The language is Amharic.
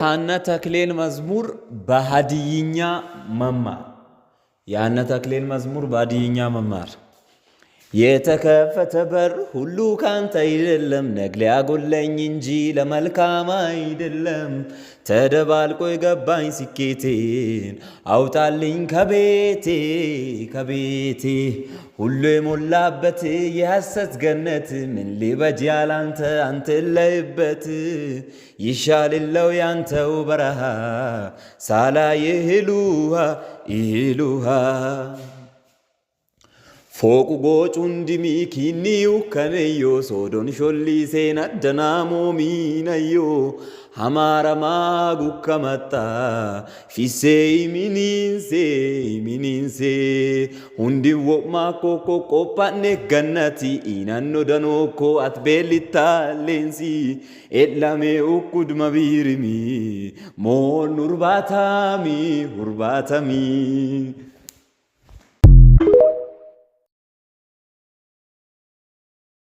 ሀነ ተክሌን መዝሙር በሀዲይኛ መማር የሀነ ተክሌን መዝሙር በሀዲይኛ መማር የተከፈተ በር ሁሉ ካንተ አይደለም ነግሌ ያጎለኝ እንጂ ለመልካም አይደለም ተደባልቆ የገባኝ ስኬቴን አውጣልኝ ከቤቴ ሁሉ የሞላበት የሐሰት ገነት ምን ሊበጅ ያላንተ አንተ ለይበት ይሻልለው ያንተው በረሃ ሳላ ይህሉሃ ፎቁ ጎጩን ዲሚኪኒው ከነዮ ሶዶን ሾሊ ሴን አደናሞ ሚነዮ ሐማረማ ጉከመጣ ፊሴ ሚኒንሴ ሁንዲዎ ማኮኮ ቆጳኔ ገነቲ ኢናኖ ደኖኮ አትቤሊታሌንሲ ኤላሜ ኡኩድመ ቢሪሚ ሞን ሁርባታሚ